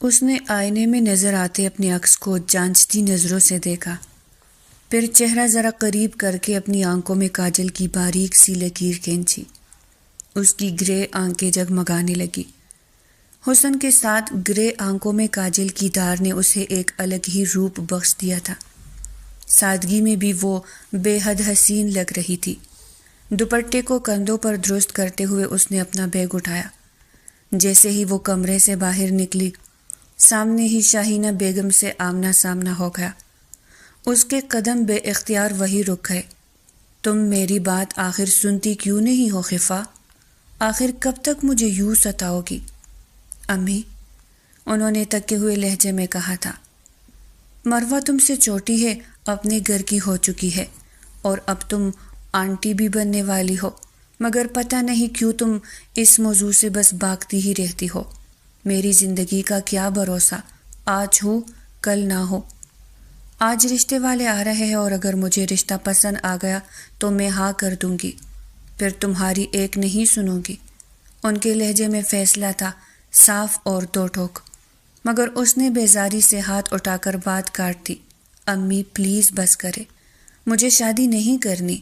اس نے آئینے میں نظر آتے اپنی عکس کو جانچتی نظروں سے دیکھا، پھر چہرہ ذرا قریب کر کے اپنی آنکھوں میں کاجل کی باریک سی لکیر کھینچی۔ اس کی گرے آنکھیں جگمگانے لگی۔ حسن کے ساتھ گرے آنکھوں میں کاجل کی دھار نے اسے ایک الگ ہی روپ بخش دیا تھا۔ سادگی میں بھی وہ بے حد حسین لگ رہی تھی۔ دوپٹے کو کندھوں پر درست کرتے ہوئے اس نے اپنا بیگ اٹھایا۔ جیسے ہی وہ کمرے سے باہر نکلی، سامنے ہی شاہینہ بیگم سے آمنا سامنا ہو گیا۔ اس کے قدم بے اختیار وہی رک گئے۔ تم میری بات آخر سنتی کیوں نہیں ہو خفا؟ آخر کب تک مجھے یوں ستاؤ گی؟ امی، انہوں نے تکے ہوئے لہجے میں کہا تھا، مروہ تم سے چھوٹی ہے، اپنے گھر کی ہو چکی ہے، اور اب تم آنٹی بھی بننے والی ہو، مگر پتہ نہیں کیوں تم اس موضوع سے بس بھاگتی ہی رہتی ہو۔ میری زندگی کا کیا بھروسہ، آج ہو کل نہ ہو۔ آج رشتے والے آ رہے ہیں اور اگر مجھے رشتہ پسند آ گیا تو میں ہاں کر دوں گی، پھر تمہاری ایک نہیں سنوں گی۔ ان کے لہجے میں فیصلہ تھا، صاف اور دو ٹوک، مگر اس نے بیزاری سے ہاتھ اٹھا کر بات کاٹ دی۔ امی پلیز بس کرے، مجھے شادی نہیں کرنی۔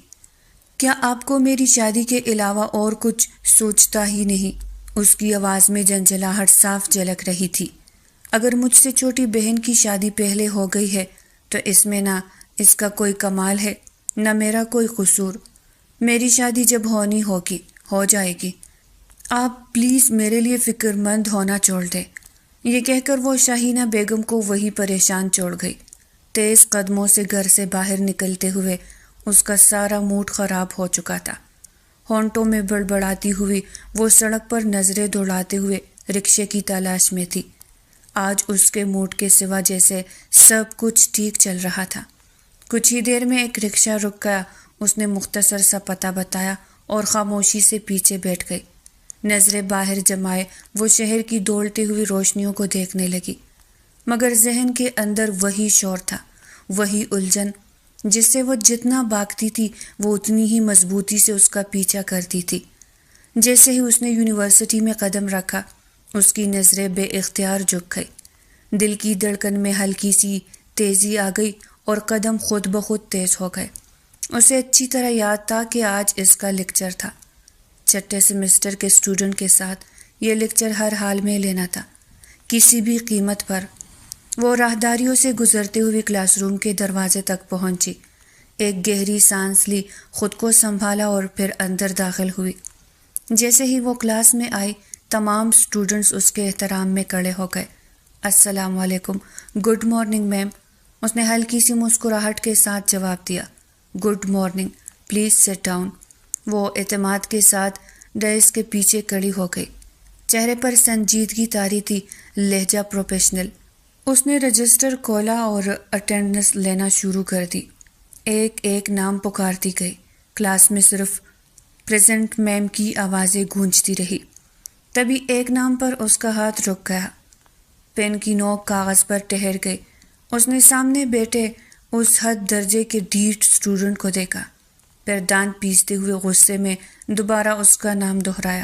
کیا آپ کو میری شادی کے علاوہ اور کچھ سوچتا ہی نہیں؟ اس کی آواز میں جھنجھلاہٹ صاف جھلک رہی تھی۔ اگر مجھ سے چھوٹی بہن کی شادی پہلے ہو گئی ہے تو اس میں نہ اس کا کوئی کمال ہے نہ میرا کوئی قصور۔ میری شادی جب ہونی ہوگی ہو جائے گی، آپ پلیز میرے لیے فکر مند ہونا چھوڑ دیں۔ یہ کہہ کر وہ شاہینہ بیگم کو وہی پریشان چھوڑ گئی۔ تیز قدموں سے گھر سے باہر نکلتے ہوئے اس کا سارا موڈ خراب ہو چکا تھا۔ ہونٹوں میں بڑبڑاتی ہوئی وہ سڑک پر نظریں دوڑاتے ہوئے رکشے کی تلاش میں تھی۔ آج اس کے موڈ کے سوا جیسے سب کچھ ٹھیک چل رہا تھا۔ کچھ ہی دیر میں ایک رکشہ رک گیا، اس نے مختصر سا پتہ بتایا اور خاموشی سے پیچھے بیٹھ گئی۔ نظریں باہر جمائے وہ شہر کی دولتی ہوئی روشنیوں کو دیکھنے لگی، مگر ذہن کے اندر وہی شور تھا، وہی الجھن، جس سے وہ جتنا بھاگتی تھی وہ اتنی ہی مضبوطی سے اس کا پیچھا کرتی تھی۔ جیسے ہی اس نے یونیورسٹی میں قدم رکھا، اس کی نظریں بے اختیار جھک گئی۔ دل کی دھڑکن میں ہلکی سی تیزی آ گئی اور قدم خود بخود تیز ہو گئے۔ اسے اچھی طرح یاد تھا کہ آج اس کا لیکچر تھا۔ چھٹے سیمسٹر کے اسٹوڈنٹ کے ساتھ یہ لیکچر ہر حال میں لینا تھا، کسی بھی قیمت پر۔ وہ راہداریوں سے گزرتے ہوئے کلاس روم کے دروازے تک پہنچی، ایک گہری سانس لی، خود کو سنبھالا اور پھر اندر داخل ہوئی۔ جیسے ہی وہ کلاس میں آئی، تمام اسٹوڈنٹس اس کے احترام میں کھڑے ہو گئے۔ السلام علیکم، گڈ مارننگ میم، اس نے ہلکی سی مسکراہٹ کے ساتھ جواب دیا۔ Good morning, please sit down. وہ اعتماد کے ساتھ ڈائس کے پیچھے کھڑی ہو گئی، چہرے پر سنجیدگی طاری تھی، لہجہ پروفیشنل۔ اس نے رجسٹر کھولا اور اٹینڈنس لینا شروع کر دی۔ ایک ایک نام پکارتی گئی۔ کلاس میں صرف پریزنٹ میم کی آوازیں گونجتی رہی۔ تبھی ایک نام پر اس کا ہاتھ رک گیا، پین کی نوک کاغذ پر ٹھہر گئی۔ اس نے سامنے بیٹھے اس حد درجے کے ڈھیٹ اسٹوڈنٹ کو دیکھا، پھر دانت پیستے ہوئے غصے میں دوبارہ اس کا نام دہرایا،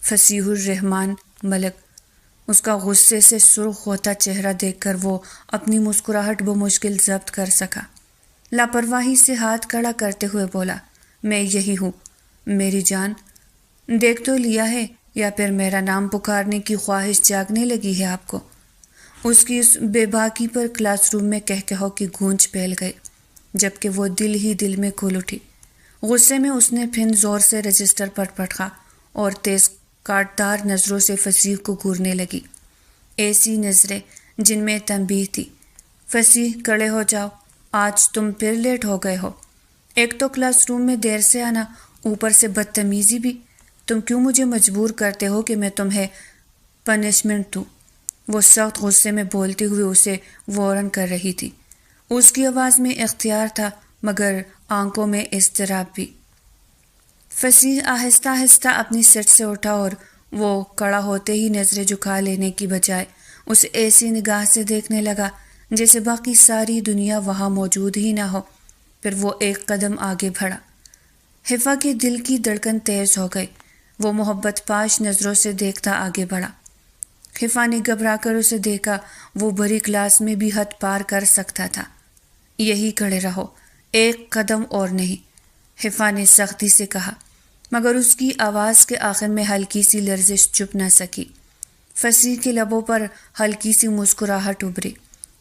فصیح الرحمن ملک۔ اس کا غصے سے سرخ ہوتا چہرہ دیکھ کر وہ اپنی مسکراہٹ بمشکل ضبط کر سکا۔ لاپرواہی سے ہاتھ کھڑا کرتے ہوئے بولا، میں یہی ہوں میری جان، دیکھ تو لیا ہے یا پھر میرا نام پکارنے کی خواہش جاگنے لگی ہے آپ کو؟ اس کی اس بے باکی پر کلاس روم میں کہکہوں کی گونج پھیل گئی، جبکہ وہ دل ہی دل میں کھل اٹھی۔ غصے میں اس نے پھر زور سے رجسٹر پر پٹکا اور تیز کاٹدار نظروں سے فصیح کو گھورنے لگی، ایسی نظریں جن میں تنبیہ تھی۔ فصیح، کھڑے ہو جاؤ، آج تم پھر لیٹ ہو گئے ہو۔ ایک تو کلاس روم میں دیر سے آنا، اوپر سے بدتمیزی بھی۔ تم کیوں مجھے مجبور کرتے ہو کہ میں تمہیں پنشمنٹ دوں؟ وہ سخت غصے میں بولتے ہوئے اسے وارن کر رہی تھی۔ اس کی آواز میں اختیار تھا مگر آنکھوں میں اضطراب بھی۔ فصیح آہستہ آہستہ اپنی سیٹ سے اٹھا اور وہ کھڑا ہوتے ہی نظریں جھکا لینے کی بجائے اسے ایسی نگاہ سے دیکھنے لگا جیسے باقی ساری دنیا وہاں موجود ہی نہ ہو۔ پھر وہ ایک قدم آگے بڑھا۔ حفا کے دل کی دھڑکن تیز ہو گئی، وہ محبت پاش نظروں سے دیکھتا آگے بڑھا۔ حفا نے گھبرا کر اسے دیکھا، وہ بڑی کلاس میں بھی حد پار کر سکتا تھا۔ یہی کھڑے رہو، ایک قدم اور نہیں، حفا نے سختی سے کہا، مگر اس کی آواز کے آخر میں ہلکی سی لرزش چھپ نہ سکی۔ فصیح کے لبوں پر ہلکی سی مسکراہٹ ابھری،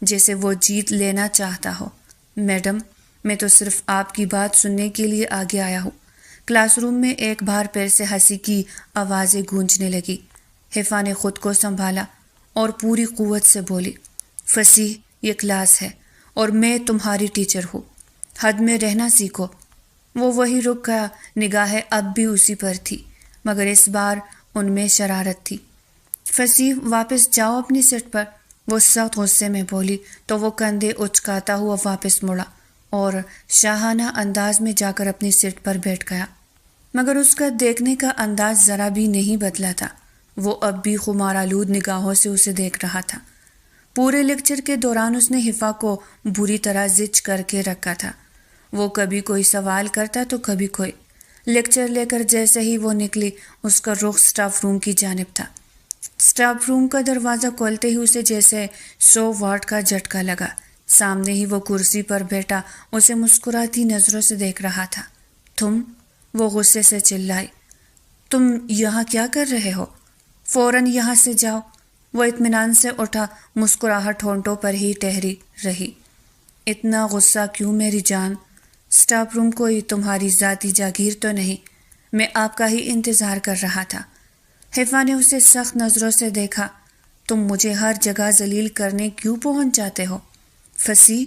جیسے وہ جیت لینا چاہتا ہو۔ میڈم، میں تو صرف آپ کی بات سننے کے لیے آگے آیا ہوں۔ کلاس روم میں ایک بار پھر سے ہنسی کی آوازیں گونجنے لگی۔ حفا نے خود کو سنبھالا اور پوری قوت سے بولی، فصیح، یہ کلاس ہے اور میں تمہاری ٹیچر ہوں، حد میں رہنا سیکھو۔ وہ وہی رک گیا، نگاہیں اب بھی اسی پر تھی، مگر اس بار ان میں شرارت تھی۔ فصیح، واپس جاؤ اپنی سیٹ پر، وہ سخت غصے میں بولی تو وہ کندھے اچکاتا ہوا واپس مڑا اور شاہانہ انداز میں جا کر اپنی سیٹ پر بیٹھ گیا، مگر اس کا دیکھنے کا انداز ذرا بھی نہیں بدلا تھا۔ وہ اب بھی خمارآلود نگاہوں سے اسے دیکھ رہا تھا۔ پورے لیکچر کے دوران اس نے حفا کو بری طرح زچ کر کے رکھا تھا۔ وہ کبھی کوئی سوال کرتا تو کبھی کوئی۔ لیکچر لے کر جیسے ہی وہ نکلی، اس کا رخ سٹاف روم کی جانب تھا۔ سٹاف روم کا دروازہ کھولتے ہی اسے جیسے 100 واٹ کا جھٹکا لگا۔ سامنے ہی وہ کرسی پر بیٹھا اسے مسکراتی نظروں سے دیکھ رہا تھا۔ تم؟ وہ غصے سے چلائی، تم یہاں کیا کر رہے ہو؟ فوراً یہاں سے جاؤ۔ وہ اطمینان سے اٹھا، مسکراہٹ ہونٹوں پر ہی ٹھہری رہی۔ اتنا غصہ کیوں میری جان؟ سٹاف روم کوئی تمہاری ذاتی جاگیر تو نہیں، میں آپ کا ہی انتظار کر رہا تھا۔ حفا نے اسے سخت نظروں سے دیکھا، تم مجھے ہر جگہ ذلیل کرنے کیوں پہنچ جاتے ہو؟ فصیح،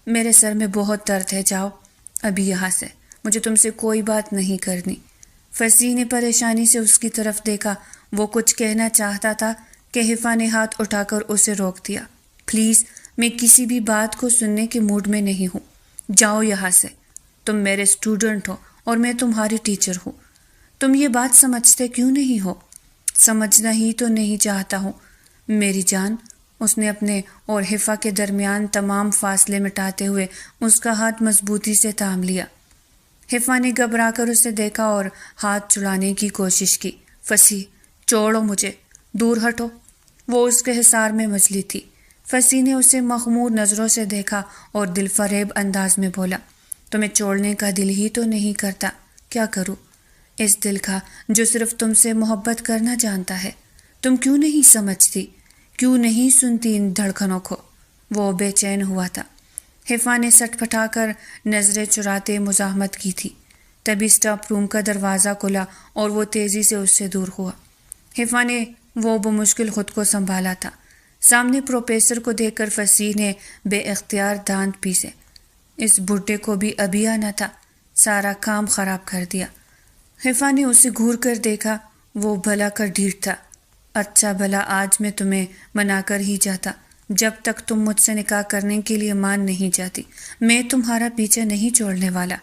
میرے سر میں بہت درد ہے، جاؤ ابھی یہاں سے، مجھے تم سے کوئی بات نہیں کرنی۔ فصیح نے پریشانی سے اس کی طرف دیکھا، وہ کچھ کہنا چاہتا تھا کہ حفا نے ہاتھ اٹھا کر اسے روک دیا۔ پلیز، میں کسی بھی بات کو سننے کے موڈ میں نہیں ہوں، جاؤ یہاں سے۔ تم میرے اسٹوڈنٹ ہو اور میں تمہاری ٹیچر ہوں، تم یہ بات سمجھتے کیوں نہیں ہو؟ سمجھنا ہی تو نہیں چاہتا ہوں میری جان۔ اس نے اپنے اور حفا کے درمیان تمام فاصلے مٹاتے ہوئے اس کا ہاتھ مضبوطی سے تھام لیا۔ حفا نے گھبرا کر اسے دیکھا اور ہاتھ چھڑانے کی کوشش کی۔ فصیح، چھوڑو مجھے، دور ہٹو۔ وہ اس کے حصار میں مچلی تھی۔ فصیح نے اسے مخمور نظروں سے دیکھا اور دل فریب انداز میں بولا، تمہیں چھوڑنے کا دل ہی تو نہیں کرتا، کیا کروں؟ اس دل کا جو صرف تم سے محبت کرنا جانتا ہے، تم کیوں نہیں سمجھتی، کیوں نہیں سنتی ان دھڑکنوں کو؟ وہ بے چین ہوا تھا۔ حفا نے سٹ پٹا کر نظریں چراتے مزاحمت کی تھی، تبھی سٹاف روم کا دروازہ کھلا اور وہ تیزی سے اس سے دور ہوا۔ حفا نے وہ بمشکل خود کو سنبھالا تھا۔ سامنے پروفیسر کو دیکھ کر فصیح نے بے اختیار دانت پیسے۔ اس بڈھے کو بھی ابھی آنا تھا، سارا کام خراب کر دیا۔ حفا نے اسے گھور کر دیکھا، وہ بھلا کر ڈھیٹ تھا۔ اچھا بھلا آج میں تمہیں منا کر ہی جاتا، جب تک تم مجھ سے نکاح کرنے کے لیے مان نہیں جاتی میں تمہارا پیچھے نہیں چھوڑنے والا،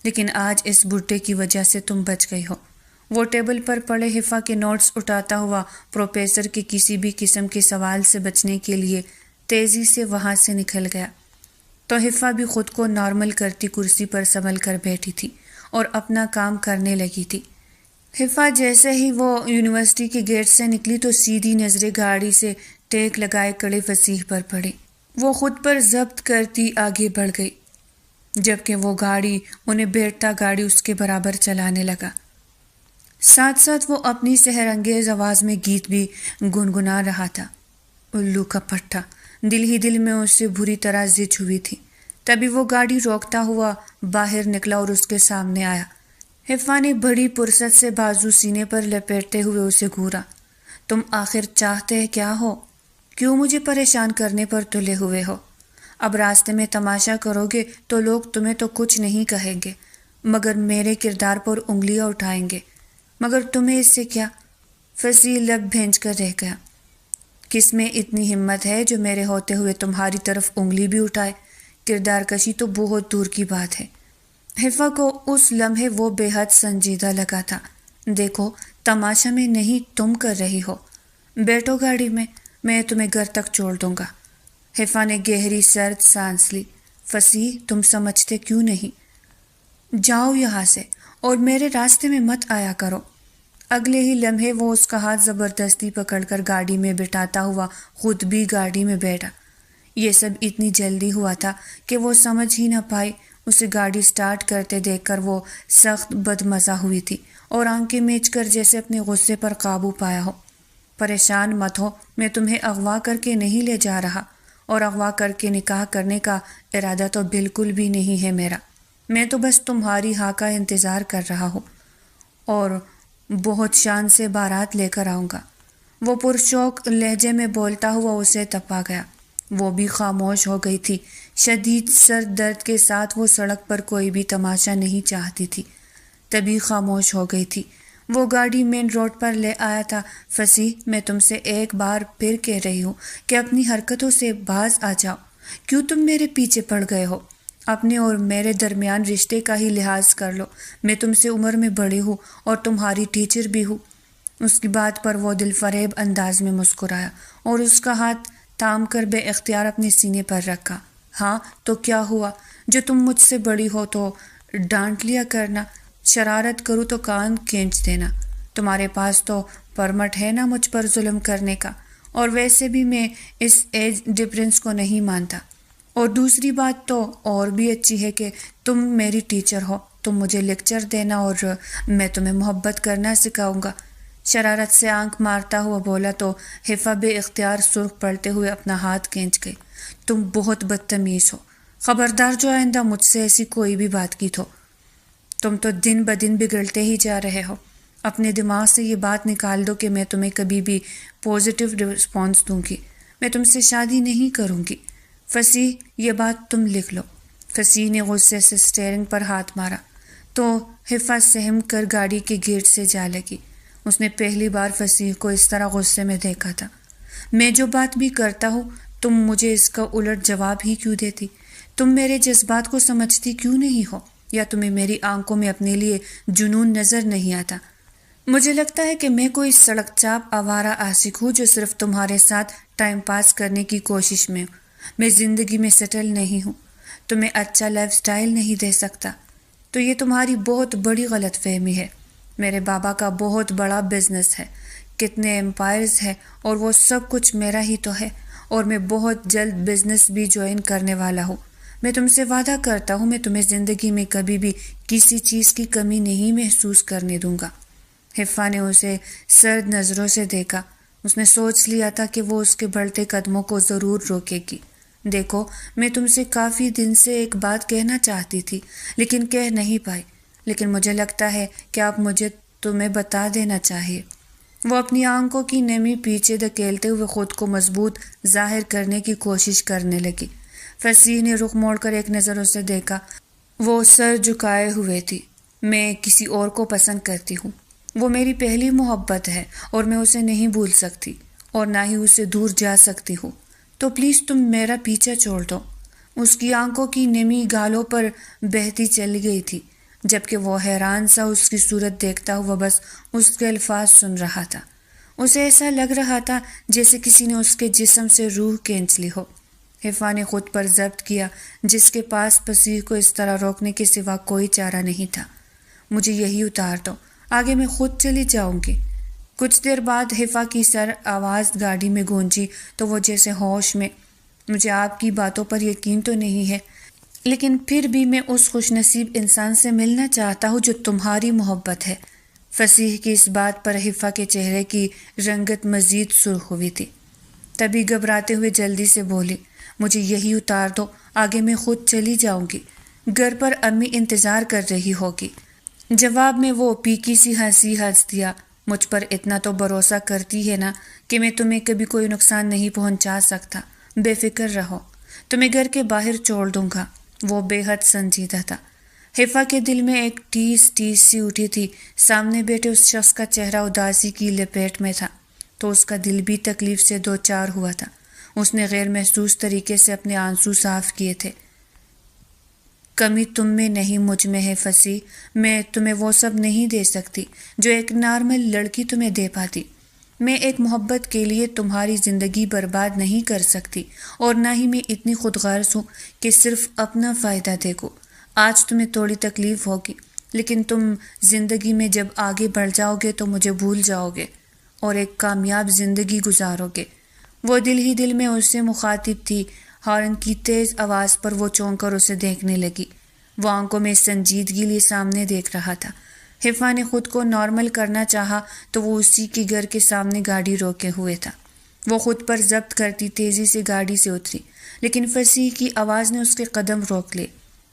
لیکن آج اس بڈھے کی وجہ سے تم بچ گئی ہو۔ وہ ٹیبل پر پڑے حفا کے نوٹس اٹھاتا ہوا پروفیسر کے کسی بھی قسم کے سوال سے بچنے کے لیے تیزی سے وہاں سے نکل گیا، تو حفا بھی خود کو نارمل کرتی کرسی پر سنبھل کر بیٹھی تھی اور اپنا کام کرنے لگی تھی۔ حفا جیسے ہی وہ یونیورسٹی کے گیٹ سے نکلی تو سیدھی نظریں گاڑی سے ٹیک لگائے کڑے فصیح پر پڑی۔ وہ خود پر ضبط کرتی آگے بڑھ گئی، جبکہ وہ گاڑی انہیں بیٹھتا گاڑی اس کے برابر چلانے لگا۔ ساتھ ساتھ وہ اپنی سحر انگیز آواز میں گیت بھی گنگنا رہا تھا۔ الو کا پٹھا، دل ہی دل میں اس سے بری طرح زچ ہوئی تھی۔ تبھی وہ گاڑی روکتا ہوا باہر نکلا اور اس کے سامنے آیا۔ حفا نے بڑی فرصت سے بازو سینے پر لپیٹتے ہوئے اسے گھورا۔ تم آخر چاہتے کیا ہو؟ کیوں مجھے پریشان کرنے پر تلے ہوئے ہو؟ اب راستے میں تماشا کرو گے تو لوگ تمہیں تو کچھ نہیں کہیں گے، مگر میرے کردار پر انگلیاں اٹھائیں گے۔ مگر تمہیں اس سے کیا؟ فصیح لب بھینچ کر رہ گیا۔ کس میں اتنی ہمت ہے جو میرے ہوتے ہوئے تمہاری طرف انگلی بھی اٹھائے؟ کردار کشی تو بہت دور کی بات ہے۔ حفا کو اس لمحے وہ بے حد سنجیدہ لگا تھا۔ دیکھو، تماشا میں نہیں تم کر رہی ہو۔ بیٹھو گاڑی میں تمہیں گھر تک چھوڑ دوں گا۔ حفا نے گہری سرد سانس لی۔ فصیح، تم سمجھتے کیوں نہیں؟ جاؤ یہاں سے اور میرے راستے میں مت آیا کرو۔ اگلے ہی لمحے وہ اس کا ہاتھ زبردستی پکڑ کر گاڑی میں بٹھاتا ہوا خود بھی گاڑی میں بیٹھا۔ یہ سب اتنی جلدی ہوا تھا کہ وہ سمجھ ہی نہ پائی۔ اسے گاڑی سٹارٹ کرتے دیکھ کر وہ سخت بدمزہ ہوئی تھی اور آنکھیں میچ کر جیسے اپنے غصے پر قابو پایا ہو۔ پریشان مت ہو، میں تمہیں اغوا کر کے نہیں لے جا رہا، اور اغوا کر کے نکاح کرنے کا ارادہ تو بالکل بھی نہیں ہے میرا۔ میں تو بس تمہاری ہاں کا انتظار کر رہا ہوں اور بہت شان سے بارات لے کر آؤں گا۔ وہ پرشوق لہجے میں بولتا ہوا اسے تپا گیا۔ وہ بھی خاموش ہو گئی تھی۔ شدید سر درد کے ساتھ وہ سڑک پر کوئی بھی تماشا نہیں چاہتی تھی، تبھی خاموش ہو گئی تھی۔ وہ گاڑی مین روڈ پر لے آیا تھا۔ فصیح، میں تم سے ایک بار پھر کہہ رہی ہوں کہ اپنی حرکتوں سے باز آ جاؤ۔ کیوں تم میرے پیچھے پڑ گئے ہو؟ اپنے اور میرے درمیان رشتے کا ہی لحاظ کر لو۔ میں تم سے عمر میں بڑی ہوں اور تمہاری ٹیچر بھی ہوں۔ اس کی بات پر وہ دل فریب انداز میں مسکرایا اور اس کا ہاتھ تھام کر بے اختیار اپنے سینے پر رکھا۔ ہاں تو کیا ہوا؟ جو تم مجھ سے بڑی ہو تو ڈانٹ لیا کرنا، شرارت کروں تو کان کھینچ دینا۔ تمہارے پاس تو پرمٹ ہے نا مجھ پر ظلم کرنے کا، اور ویسے بھی میں اس ایج ڈفرینس کو نہیں مانتا۔ اور دوسری بات تو اور بھی اچھی ہے کہ تم میری ٹیچر ہو، تم مجھے لیکچر دینا اور میں تمہیں محبت کرنا سکھاؤں گا۔ شرارت سے آنکھ مارتا ہوا بولا تو حفا بے اختیار سرخ پڑتے ہوئے اپنا ہاتھ کھینچ گئی۔ تم بہت بدتمیز ہو، خبردار جو آئندہ مجھ سے ایسی کوئی بھی بات کی تو۔ تم تو دن بدن بگڑتے ہی جا رہے ہو۔ اپنے دماغ سے یہ بات نکال دو کہ میں تمہیں کبھی بھی پازیٹیو رسپانس دوں گی۔ میں تم سے شادی نہیں کروں گی۔ فصیح، یہ بات تم لکھ لو۔ فصیح نے غصے سے اسٹیئرنگ پر ہاتھ مارا تو حفا سہم کر گاڑی کے گیٹ سے جا لگی۔ اس نے پہلی بار فصیح کو اس طرح غصے میں دیکھا تھا۔ میں جو بات بھی کرتا ہوں تم مجھے اس کا الٹ جواب ہی کیوں دیتی؟ تم میرے جذبات کو سمجھتی کیوں نہیں ہو؟ یا تمہیں میری آنکھوں میں اپنے لیے جنون نظر نہیں آتا؟ مجھے لگتا ہے کہ میں کوئی سڑک چاپ آوارہ عاشق ہوں جو صرف تمہارے ساتھ ٹائم پاس کرنے کی کوشش میں ہوں۔ میں زندگی میں سیٹل نہیں ہوں، تمہیں اچھا لائف سٹائل نہیں دے سکتا۔ تو یہ تمہاری بہت بڑی غلط فہمی ہے۔ میرے بابا کا بہت بڑا بزنس ہے، کتنے ایمپائرز ہیں، اور وہ سب کچھ میرا ہی تو ہے، اور میں بہت جلد بزنس بھی جوائن کرنے والا ہوں۔ میں تم سے وعدہ کرتا ہوں میں تمہیں زندگی میں کبھی بھی کسی چیز کی کمی نہیں محسوس کرنے دوں گا۔ حفا نے اسے سرد نظروں سے دیکھا۔ اس نے سوچ لیا تھا کہ وہ اس کے بڑھتے قدموں کو ضرور روکے گی۔ دیکھو، میں تم سے کافی دن سے ایک بات کہنا چاہتی تھی لیکن کہہ نہیں پائی، لیکن مجھے لگتا ہے کہ اب مجھے تمہیں بتا دینا چاہیے۔ وہ اپنی آنکھوں کی نمی پیچھے دھکیلتے ہوئے خود کو مضبوط ظاہر کرنے کی کوشش کرنے لگی۔ فصیح نے رخ موڑ کر ایک نظر اسے دیکھا۔ وہ سر جھکائے ہوئے تھی۔ میں کسی اور کو پسند کرتی ہوں۔ وہ میری پہلی محبت ہے اور میں اسے نہیں بھول سکتی اور نہ ہی اسے دور جا سکتی ہوں۔ تو پلیز تم میرا پیچھا چھوڑ دو۔ اس کی آنکھوں کی نمی گالوں پر بہتی چلی گئی تھی، جبکہ وہ حیران سا اس کی صورت دیکھتا ہوا بس اس کے الفاظ سن رہا تھا۔ اسے ایسا لگ رہا تھا جیسے کسی نے اس کے جسم سے روح کھینچ لی ہو۔ حفا نے خود پر ضبط کیا، جس کے پاس فصیح کو اس طرح روکنے کے سوا کوئی چارہ نہیں تھا۔ مجھے یہی اتار دو، آگے میں خود چلی جاؤں گی۔ کچھ دیر بعد حفا کی سر آواز گاڑی میں گونجی تو وہ جیسے ہوش میں، مجھے آپ کی باتوں پر یقین تو نہیں ہے، لیکن پھر بھی میں اس خوش نصیب انسان سے ملنا چاہتا ہوں جو تمہاری محبت ہے۔ فصیح کی اس بات پر حفا کے چہرے کی رنگت مزید سرخ ہوئی تھی۔ تبھی گھبراتے ہوئے جلدی سے بولی، مجھے یہی اتار دو، آگے میں خود چلی جاؤں گی، گھر پر امی انتظار کر رہی ہوگی۔ جواب میں وہ پیکی سی ہنسی ہنس دیا، مجھ پر اتنا تو بھروسہ کرتی ہے نا کہ میں تمہیں کبھی کوئی نقصان نہیں پہنچا سکتا، بے فکر رہو، تمہیں گھر کے باہر چھوڑ دوں گا۔ وہ بے حد سنجیدہ تھا۔ حفا کے دل میں ایک ٹیس ٹیس سی اٹھی تھی۔ سامنے بیٹھے اس شخص کا چہرہ اداسی کی لپیٹ میں تھا تو اس کا دل بھی تکلیف سے دو چار ہوا تھا۔ اس نے غیر محسوس طریقے سے اپنے آنسو صاف کیے تھے۔ کمی تم میں نہیں مجھ میں ہے فصیح، میں تمہیں وہ سب نہیں دے سکتی جو ایک نارمل لڑکی تمہیں دے پاتی۔ میں ایک محبت کے لیے تمہاری زندگی برباد نہیں کر سکتی اور نہ ہی میں اتنی خود غرض ہوں کہ صرف اپنا فائدہ دیکھوں۔ آج تمہیں تھوڑی تکلیف ہوگی لیکن تم زندگی میں جب آگے بڑھ جاؤ گے تو مجھے بھول جاؤ گے اور ایک کامیاب زندگی گزارو گے۔ وہ دل ہی دل میں اس سے مخاطب تھی۔ ہارن کی تیز آواز پر وہ چونک کر اسے دیکھنے لگی۔ وہ آنکھوں میں سنجیدگی لیے سامنے دیکھ رہا تھا۔ حفا نے خود کو نارمل کرنا چاہا تو وہ اسی کے گھر کے سامنے گاڑی روکے ہوئے تھا۔ وہ خود پر ضبط کرتی تیزی سے گاڑی سے اتری، لیکن فصیح کی آواز نے اس کے قدم روک لیے۔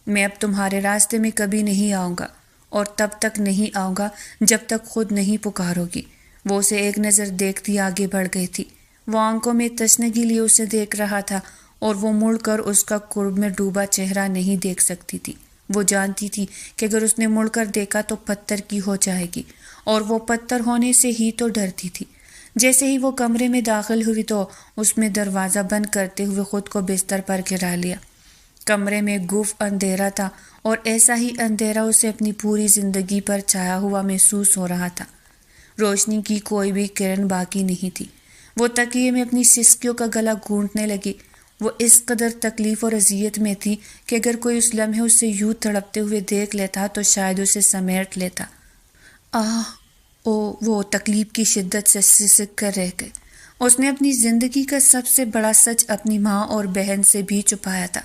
میں اب تمہارے راستے میں کبھی نہیں آؤں گا، اور تب تک نہیں آؤں گا جب تک خود نہیں پکارو گی۔ وہ اسے ایک نظر دیکھتی آگے بڑھ گئی تھی۔ وہ آنکھوں میں تشنگی لیے اسے دیکھ رہا تھا اور وہ مڑ کر اس کا قرب میں ڈوبا چہرہ نہیں دیکھ سکتی تھی۔ وہ جانتی تھی کہ اگر اس نے مڑ کر دیکھا تو پتھر کی ہو جائے گی، اور وہ پتھر ہونے سے ہی تو ڈرتی تھی۔ جیسے ہی وہ کمرے میں داخل ہوئی تو اس میں دروازہ بند کرتے ہوئے خود کو بستر پر گرا لیا۔ کمرے میں گف اندھیرا تھا، اور ایسا ہی اندھیرا اسے اپنی پوری زندگی پر چھایا ہوا محسوس ہو رہا تھا۔ روشنی کی کوئی بھی کرن باقی نہیں تھی۔ وہ تکیے میں اپنی سسکیوں کا گلا گھونٹنے لگی۔ وہ اس قدر تکلیف اور اذیت میں تھی کہ اگر کوئی اس لمحے اسے یوں تڑپتے ہوئے دیکھ لیتا تو شاید اسے سمیٹ لیتا۔ وہ تکلیف کی شدت سے سسک کر رہ گئے۔ اس نے اپنی زندگی کا سب سے بڑا سچ اپنی ماں اور بہن سے بھی چھپایا تھا۔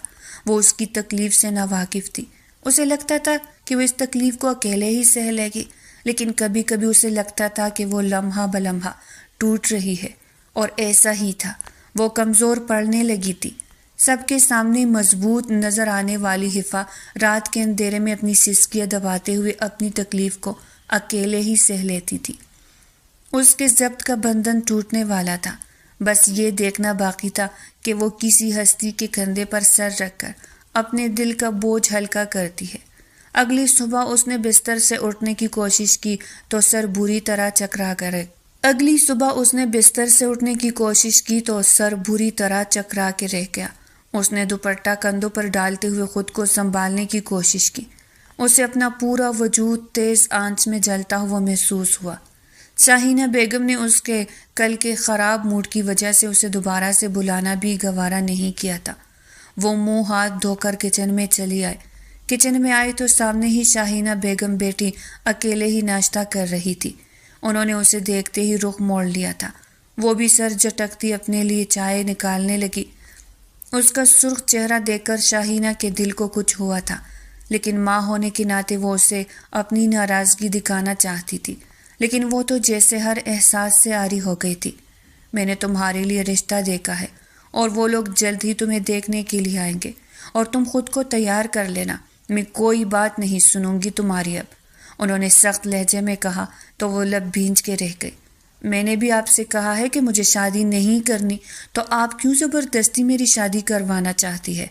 وہ اس کی تکلیف سے ناواقف تھی۔ اسے لگتا تھا کہ وہ اس تکلیف کو اکیلے ہی سہ لے گی، لیکن کبھی کبھی اسے لگتا تھا کہ وہ لمحہ بلمحہ ٹوٹ رہی ہے، اور ایسا ہی تھا۔ وہ کمزور پڑنے لگی تھی۔ سب کے سامنے مضبوط نظر آنے والی حفا رات کے اندھیرے میں اپنی سسکیاں دباتے ہوئے اپنی تکلیف کو اکیلے ہی سہ لیتی تھی۔ اس کے ضبط کا بندھن ٹوٹنے والا تھا۔ بس یہ دیکھنا باقی تھا کہ وہ کسی ہستی کے کندھے پر سر رکھ کر اپنے دل کا بوجھ ہلکا کرتی ہے۔ اگلی صبح اس نے بستر سے اٹھنے کی کوشش کی تو سر بری طرح چکرا کے رہ گیا۔ اس نے دوپٹہ کندھوں پر ڈالتے ہوئے خود کو سنبھالنے کی کوشش کی۔ اسے اپنا پورا وجود تیز آنچ میں جلتا ہوا محسوس ہوا۔ شاہینہ بیگم نے اس کے کل کے خراب موڈ کی وجہ سے اسے دوبارہ سے بلانا بھی گوارا نہیں کیا تھا۔ وہ منہ ہاتھ دھو کر کچن میں چلی آئی۔ کچن میں آئی تو سامنے ہی شاہینہ بیگم بیٹی اکیلے ہی ناشتہ کر رہی تھی۔ انہوں نے اسے دیکھتے ہی رخ موڑ لیا تھا۔ وہ بھی سر جھٹکتی اپنے لیے چائے نکالنے لگی۔ اس کا سرخ چہرہ دیکھ کر شاہینہ کے دل کو کچھ ہوا تھا، لیکن ماں ہونے کے ناطے وہ اسے اپنی ناراضگی دکھانا چاہتی تھی، لیکن وہ تو جیسے ہر احساس سے عاری ہو گئی تھی۔ میں نے تمہارے لیے رشتہ دیکھا ہے، اور وہ لوگ جلد ہی تمہیں دیکھنے کے لیے آئیں گے، اور تم خود کو تیار کر لینا۔ میں کوئی بات نہیں سنوں گی تمہاری اب، انہوں نے سخت لہجے میں کہا تو وہ لب بھینج کے رہ گئی۔ میں نے بھی آپ سے کہا ہے کہ مجھے شادی نہیں کرنی، تو آپ کیوں زبردستی میری شادی کروانا چاہتی ہے؟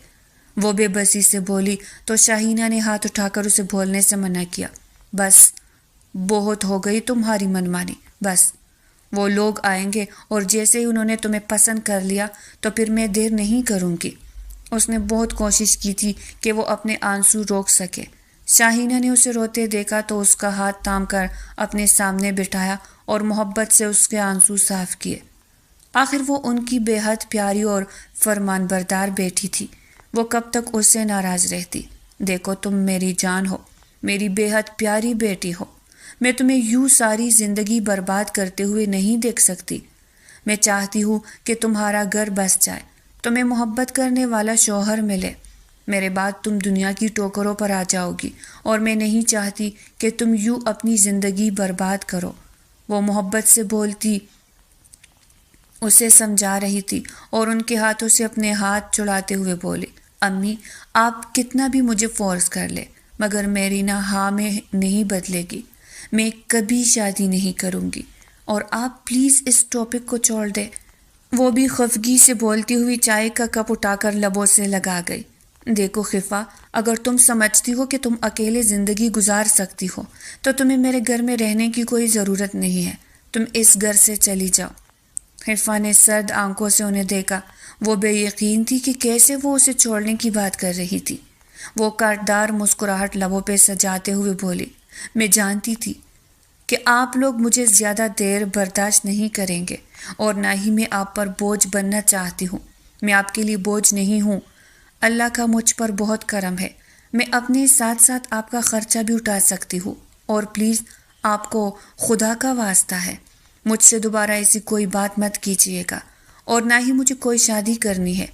وہ بے بسی سے بولی تو شاہینہ نے ہاتھ اٹھا کر اسے بولنے سے منع کیا۔ بس بہت ہو گئی تمہاری منمانی، بس وہ لوگ آئیں گے، اور جیسے ہی انہوں نے تمہیں پسند کر لیا تو پھر میں دیر نہیں کروں گی۔ اس نے بہت کوشش کی تھی کہ وہ اپنے آنسو روک سکے۔ شاہینہ نے اسے روتے دیکھا تو اس کا ہاتھ تھام کر اپنے سامنے بٹھایا اور محبت سے اس کے آنسو صاف کیے۔ آخر وہ ان کی بے حد پیاری اور فرمان بردار بیٹی تھی، وہ کب تک اس سے ناراض رہتی؟ دیکھو تم میری جان ہو، میری بے حد پیاری بیٹی ہو، میں تمہیں یوں ساری زندگی برباد کرتے ہوئے نہیں دیکھ سکتی۔ میں چاہتی ہوں کہ تمہارا گھر بس جائے، تمہیں محبت کرنے والا شوہر ملے، میرے بعد تم دنیا کی ٹوکروں پر آ جاؤ گی، اور میں نہیں چاہتی کہ تم یوں اپنی زندگی برباد کرو۔ وہ محبت سے بولتی اسے سمجھا رہی تھی، اور ان کے ہاتھوں سے اپنے ہاتھ چھڑاتے ہوئے بولی، امی آپ کتنا بھی مجھے فورس کر لے، مگر میری نہ ہاں میں نہیں بدلے گی، میں کبھی شادی نہیں کروں گی، اور آپ پلیز اس ٹاپک کو چھوڑ دیں۔ وہ بھی خفگی سے بولتی ہوئی چائے کا کپ اٹھا کر لبوں سے لگا گئی۔ دیکھو خفا، اگر تم سمجھتی ہو کہ تم اکیلے زندگی گزار سکتی ہو تو تمہیں میرے گھر میں رہنے کی کوئی ضرورت نہیں ہے، تم اس گھر سے چلی جاؤ۔ خفا نے سرد آنکھوں سے انہیں دیکھا۔ وہ بے یقین تھی کہ کیسے وہ اسے چھوڑنے کی بات کر رہی تھی۔ وہ کاٹدار مسکراہٹ لبوں پہ سجاتے ہوئے بولی، میں جانتی تھی کہ آپ لوگ مجھے زیادہ دیر برداشت نہیں کریں گے، اور نہ ہی میں آپ پر بوجھ بننا چاہتی ہوں۔ میں آپ کے لیے بوجھ نہیں ہوں، اللہ کا مجھ پر بہت کرم ہے، میں اپنے ساتھ ساتھ آپ کا خرچہ بھی اٹھا سکتی ہوں، اور پلیز آپ کو خدا کا واسطہ ہے مجھ سے دوبارہ ایسی کوئی بات مت کیجیے گا، اور نہ ہی مجھے کوئی شادی کرنی ہے۔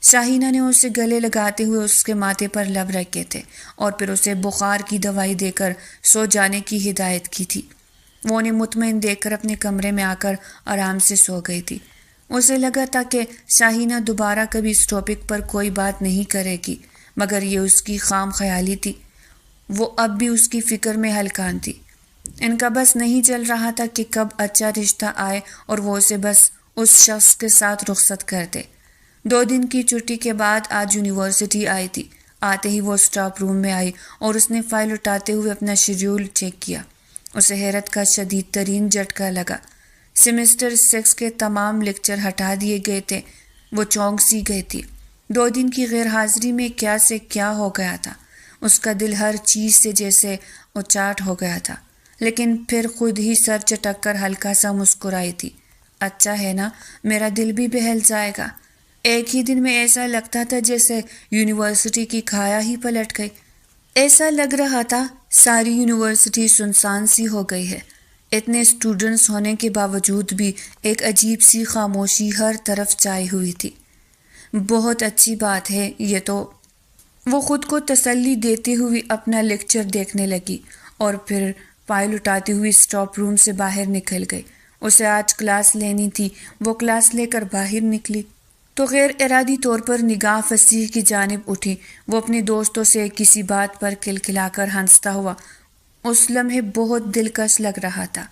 شاہینہ نے اسے گلے لگاتے ہوئے اس کے ماتھے پر لب رکھے تھے اور پھر اسے بخار کی دوائی دے کر سو جانے کی ہدایت کی تھی۔ وہ انہیں مطمئن دیکھ کر اپنے کمرے میں آ کر آرام سے سو گئی تھی۔ اسے لگا تھا کہ شاہینہ دوبارہ کبھی اس ٹاپک پر کوئی بات نہیں کرے گی، مگر یہ اس کی خام خیالی تھی۔ وہ اب بھی اس کی فکر میں ہلکان تھی۔ ان کا بس نہیں چل رہا تھا کہ کب اچھا رشتہ آئے اور وہ اسے بس اس شخص کے ساتھ رخصت کر دے۔ 2 دن کی چھٹی کے بعد آج یونیورسٹی آئی تھی۔ آتے ہی وہ اسٹاف روم میں آئی اور اس نے فائل اٹھاتے ہوئے اپنا شیڈیول چیک کیا۔ اسے حیرت کا شدید ترین جھٹکا لگا۔ سیمسٹر 6 کے تمام لیکچر ہٹا دیے گئے تھے۔ وہ چونک سی گئی تھی۔ 2 دن کی غیر حاضری میں کیا سے کیا ہو گیا تھا۔ اس کا دل ہر چیز سے جیسے اچاٹ ہو گیا تھا، لیکن پھر خود ہی سر چٹک کر ہلکا سا مسکرائی تھی۔ اچھا ہے نا، میرا دل بھی بہل جائے گا۔ ایک ہی دن میں ایسا لگتا تھا جیسے یونیورسٹی کی کھایا ہی پلٹ گئی۔ ایسا لگ رہا تھا ساری یونیورسٹی سنسان سی ہو گئی ہے۔ اتنے اسٹوڈنٹس ہونے کے باوجود بھی ایک عجیب سی خاموشی ہر طرف چھائی ہوئی تھی۔ بہت اچھی بات ہے یہ تو، وہ خود کو تسلی دیتے ہوئے اپنا لیکچر دیکھنے لگی اور پھر فائل اٹھاتی ہوئی اسٹاف روم سے باہر نکل گئی۔ اسے آج کلاس لینی تھی۔ وہ کلاس لے کر باہر نکلی تو غیر ارادی طور پر نگاہ فصیح کی جانب اٹھی۔ وہ اپنے دوستوں سے کسی بات پر کھلکھلا کر ہنستا ہوا اس لمحے بہت دلکش لگ رہا تھا۔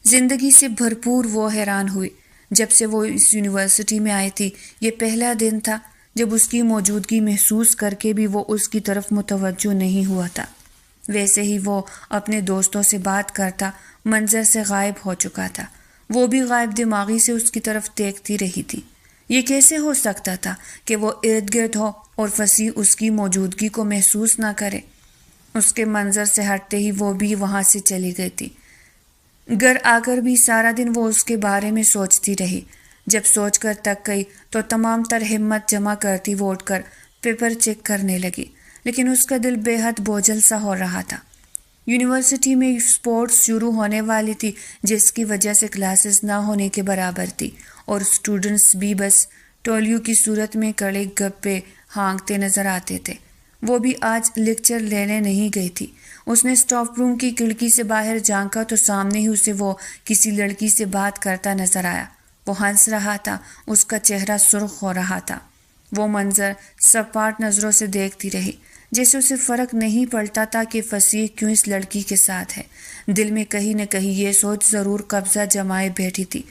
زندگی سے بھرپور وہ حیران ہوئی۔ جب سے وہ اس یونیورسٹی میں آئی تھی، یہ پہلا دن تھا جب اس کی موجودگی محسوس کر کے بھی وہ اس کی طرف متوجہ نہیں ہوا تھا۔ ویسے ہی وہ اپنے دوستوں سے بات کرتا منظر سے غائب ہو چکا تھا۔ وہ بھی غائب دماغی سے اس کی طرف دیکھتی رہی تھی۔ یہ کیسے ہو سکتا تھا کہ وہ ارد گرد ہو اور فصیح اس کی موجودگی کو محسوس نہ کرے؟ اس کے منظر سے ہٹتے ہی وہ بھی وہاں سے چلی گئی تھی۔ گھر آ کر بھی سارا دن وہ اس کے بارے میں سوچتی رہی۔ جب سوچ کر تک گئی تو تمام تر ہمت جمع کرتی وہ اٹھ کر پیپر چیک کرنے لگی، لیکن اس کا دل بے حد بوجھل سا ہو رہا تھا۔ یونیورسٹی میں اسپورٹس شروع ہونے والی تھی، جس کی وجہ سے کلاسز نہ ہونے کے برابر تھی، اور اسٹوڈنٹس بھی بس ٹولیوں کی صورت میں کڑے گپے ہانکتے نظر آتے تھے۔ وہ بھی آج لیکچر لینے نہیں گئی تھی۔ اس نے اسٹاف روم کی کھڑکی سے باہر جھانکا تو سامنے ہی اسے وہ کسی لڑکی سے بات کرتا نظر آیا۔ وہ ہنس رہا تھا، اس کا چہرہ سرخ ہو رہا تھا۔ وہ منظر سپاٹ نظروں سے دیکھتی رہی، جیسے اسے فرق نہیں پڑتا تھا کہ فصیح کیوں اس لڑکی کے ساتھ ہے۔ دل میں کہیں نہ کہیں یہ سوچ ضرور قبضہ جمائے بیٹھی تھی،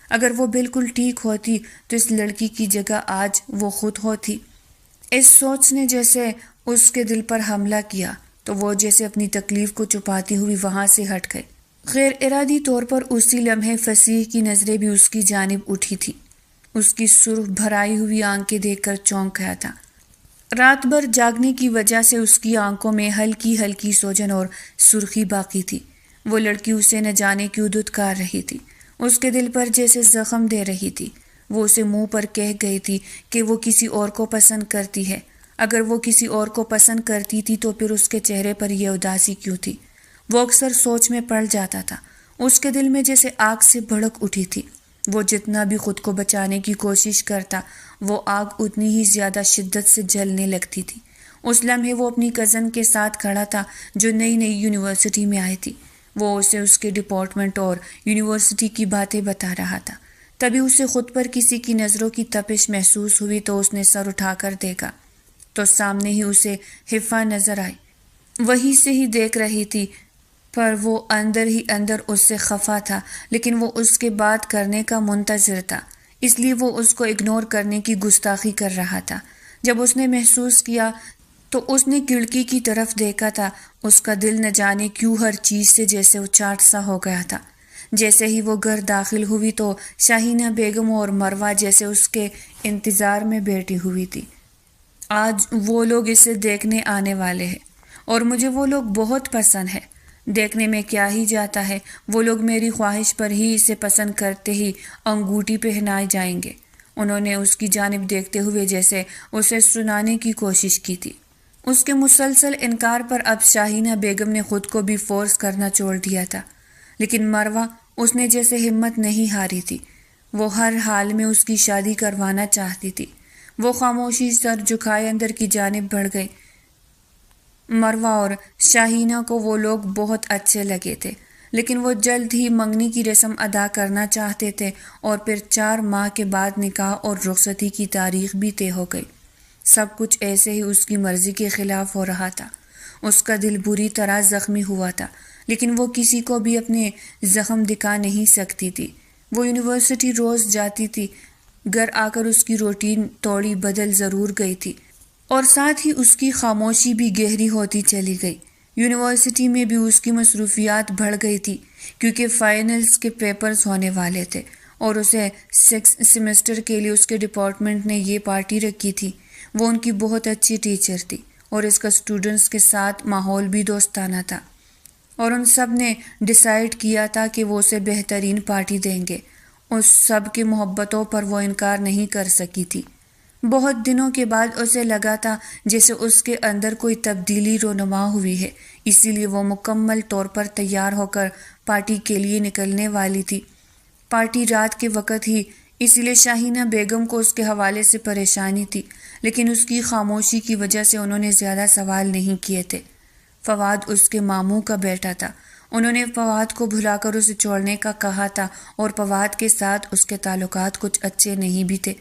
اگر وہ بالکل ٹھیک ہوتی تو اس لڑکی کی جگہ آج وہ خود ہوتی۔ اس سوچ نے جیسے اس کے دل پر حملہ کیا تو وہ جیسے اپنی تکلیف کو چھپاتی ہوئی وہاں سے ہٹ گئی۔ غیر ارادی طور پر اسی لمحے فصیح کی نظریں بھی اس کی جانب اٹھی تھی۔ اس کی سرخ بھرائی ہوئی آنکھیں دیکھ کر چونک گیا تھا۔ رات بھر جاگنے کی وجہ سے اس کی آنکھوں میں ہلکی ہلکی سوجن اور سرخی باقی تھی۔ وہ لڑکی اسے نہ جانے کیوں دھتکار رہی تھی، اس کے دل پر جیسے زخم دے رہی تھی۔ وہ اسے منہ پر کہہ گئی تھی کہ وہ کسی اور کو پسند کرتی ہے۔ اگر وہ کسی اور کو پسند کرتی تھی تو پھر اس کے چہرے پر یہ اداسی کیوں تھی؟ وہ اکثر سوچ میں پڑ جاتا تھا۔ اس کے دل میں جیسے آگ سے بھڑک اٹھی تھی۔ وہ جتنا بھی خود کو بچانے کی کوشش کرتا، وہ آگ اتنی ہی زیادہ شدت سے جلنے لگتی تھی۔ اس لمحے وہ اپنی کزن کے ساتھ کھڑا تھا جو نئی نئی یونیورسٹی میں آئی تھی۔ وہ اسے اس کے ڈپارٹمنٹ اور یونیورسٹی کی باتیں بتا رہا تھا۔ تبھی اسے خود پر کسی کی نظروں کی تپش محسوس ہوئی تو اس نے سر اٹھا کر دیکھا تو سامنے ہی اسے حفا نظر آئی۔ وہی سے ہی دیکھ رہی تھی، پر وہ اندر ہی اندر اس سے خفا تھا، لیکن وہ اس کے بات کرنے کا منتظر تھا، اس لیے وہ اس کو اگنور کرنے کی گستاخی کر رہا تھا۔ جب اس نے محسوس کیا تو اس نے کھڑکی کی طرف دیکھا تھا۔ اس کا دل نہ جانے کیوں ہر چیز سے جیسے اچاٹ سا ہو گیا تھا۔ جیسے ہی وہ گھر داخل ہوئی تو شاہینہ بیگم اور مروہ جیسے اس کے انتظار میں بیٹھی ہوئی تھی۔ آج وہ لوگ اسے دیکھنے آنے والے ہیں اور مجھے وہ لوگ بہت پسند ہے۔ دیکھنے میں کیا ہی جاتا ہے، وہ لوگ میری خواہش پر ہی اسے پسند کرتے ہی انگوٹھی پہنائے جائیں گے۔ انہوں نے اس کی جانب دیکھتے ہوئے جیسے اسے سنانے کی کوشش کی تھی۔ اس کے مسلسل انکار پر اب شاہینہ بیگم نے خود کو بھی فورس کرنا چھوڑ دیا تھا، لیکن مروہ اس نے جیسے ہمت نہیں ہاری تھی، وہ ہر حال میں اس کی شادی کروانا چاہتی تھی۔ وہ خاموشی سر جھکائے اندر کی جانب بڑھ گئی۔ مروہ اور شاہینہ کو وہ لوگ بہت اچھے لگے تھے، لیکن وہ جلد ہی منگنی کی رسم ادا کرنا چاہتے تھے اور پھر 4 ماہ کے بعد نکاح اور رخصتی کی تاریخ بھی طے ہو گئی۔ سب کچھ ایسے ہی اس کی مرضی کے خلاف ہو رہا تھا۔ اس کا دل بری طرح زخمی ہوا تھا، لیکن وہ کسی کو بھی اپنے زخم دکھا نہیں سکتی تھی۔ وہ یونیورسٹی روز جاتی تھی، گھر آ کر اس کی روٹین تھوڑی بدل ضرور گئی تھی، اور ساتھ ہی اس کی خاموشی بھی گہری ہوتی چلی گئی۔ یونیورسٹی میں بھی اس کی مصروفیات بڑھ گئی تھی، کیونکہ فائنلز کے پیپرز ہونے والے تھے، اور اسے 6 سیمسٹر کے لیے اس کے ڈپارٹمنٹ نے یہ پارٹی رکھی تھی۔ وہ ان کی بہت اچھی ٹیچر تھی، اور اس کا اسٹوڈنٹس کے ساتھ ماحول بھی دوستانہ تھا، اور ان سب نے ڈیسائیڈ کیا تھا کہ وہ اسے بہترین پارٹی دیں گے۔ اس سب کی محبتوں پر وہ انکار نہیں کر سکی تھی۔ بہت دنوں کے بعد اسے لگا تھا جیسے اس کے اندر کوئی تبدیلی رونما ہوئی ہے، اسی لیے وہ مکمل طور پر تیار ہو کر پارٹی کے لیے نکلنے والی تھی۔ پارٹی رات کے وقت ہی، اسی لیے شاہینہ بیگم کو اس کے حوالے سے پریشانی تھی، لیکن اس کی خاموشی کی وجہ سے انہوں نے زیادہ سوال نہیں کیے تھے۔ فواد اس کے ماموں کا بیٹا تھا۔ انہوں نے فواد کو بھلا کر اسے چھوڑنے کا کہا تھا، اور فواد کے ساتھ اس کے تعلقات کچھ اچھے نہیں بھی تھے،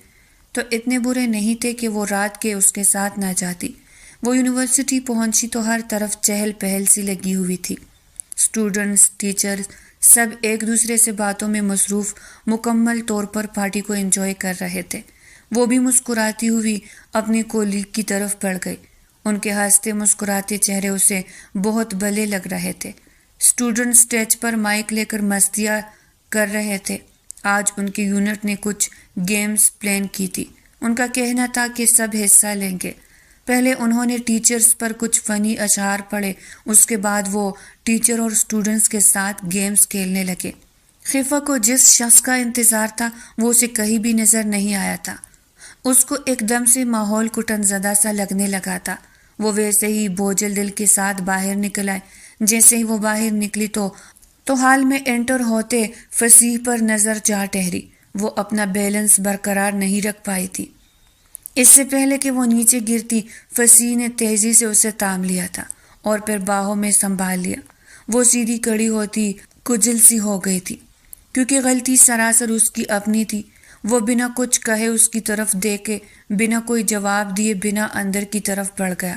تو اتنے برے نہیں تھے کہ وہ رات کے اس کے ساتھ نہ جاتی۔ وہ یونیورسٹی پہنچی تو ہر طرف چہل پہل سی لگی ہوئی تھی۔ اسٹوڈنٹس، ٹیچرز، سب ایک دوسرے سے باتوں میں مصروف مکمل طور پر پارٹی کو انجوائے کر رہے تھے۔ وہ بھی مسکراتی ہوئی اپنی کولیگ کی طرف بڑھ گئی۔ ان کے ہنستے مسکراتے چہرے اسے بہت بھلے لگ رہے تھے۔ اسٹوڈنٹ اسٹیج پر مائک لے کر مستیاں کر رہے تھے۔ آج ان کے یونٹ نے کچھ گیمز پلان کی تھی۔ ان کا کہنا تھا کہ سب حصہ لیں گے۔ پہلے انہوں نے ٹیچرز پر کچھ فنی اشعار پڑھے، اس کے بعد وہ ٹیچر اور اسٹوڈنٹس کے ساتھ گیمز کھیلنے لگے۔ خفا کو جس شخص کا انتظار تھا وہ اسے کہیں بھی نظر نہیں آیا تھا۔ اس کو ایک دم سے ماحول کٹن زدہ سا لگنے لگا تھا۔ وہ ویسے ہی بوجھل دل کے ساتھ باہر نکل آئے۔ جیسے ہی وہ باہر نکلی تو حال میں انٹر ہوتے فصیح پر نظر جا ٹھہری۔ وہ اپنا بیلنس برقرار نہیں رکھ پائی تھی۔ اس سے پہلے کہ وہ نیچے گرتی، فصیح نے تیزی سے اسے تام لیا تھا اور پھر باہوں میں سنبھال لیا۔ وہ سیدھی کڑی ہوتی کجل سی ہو گئی تھی، کیونکہ غلطی سراسر اس کی اپنی تھی۔ وہ بنا کچھ کہے اس کی طرف دیکھے، بنا کوئی جواب دیے بنا اندر کی طرف بڑھ گیا،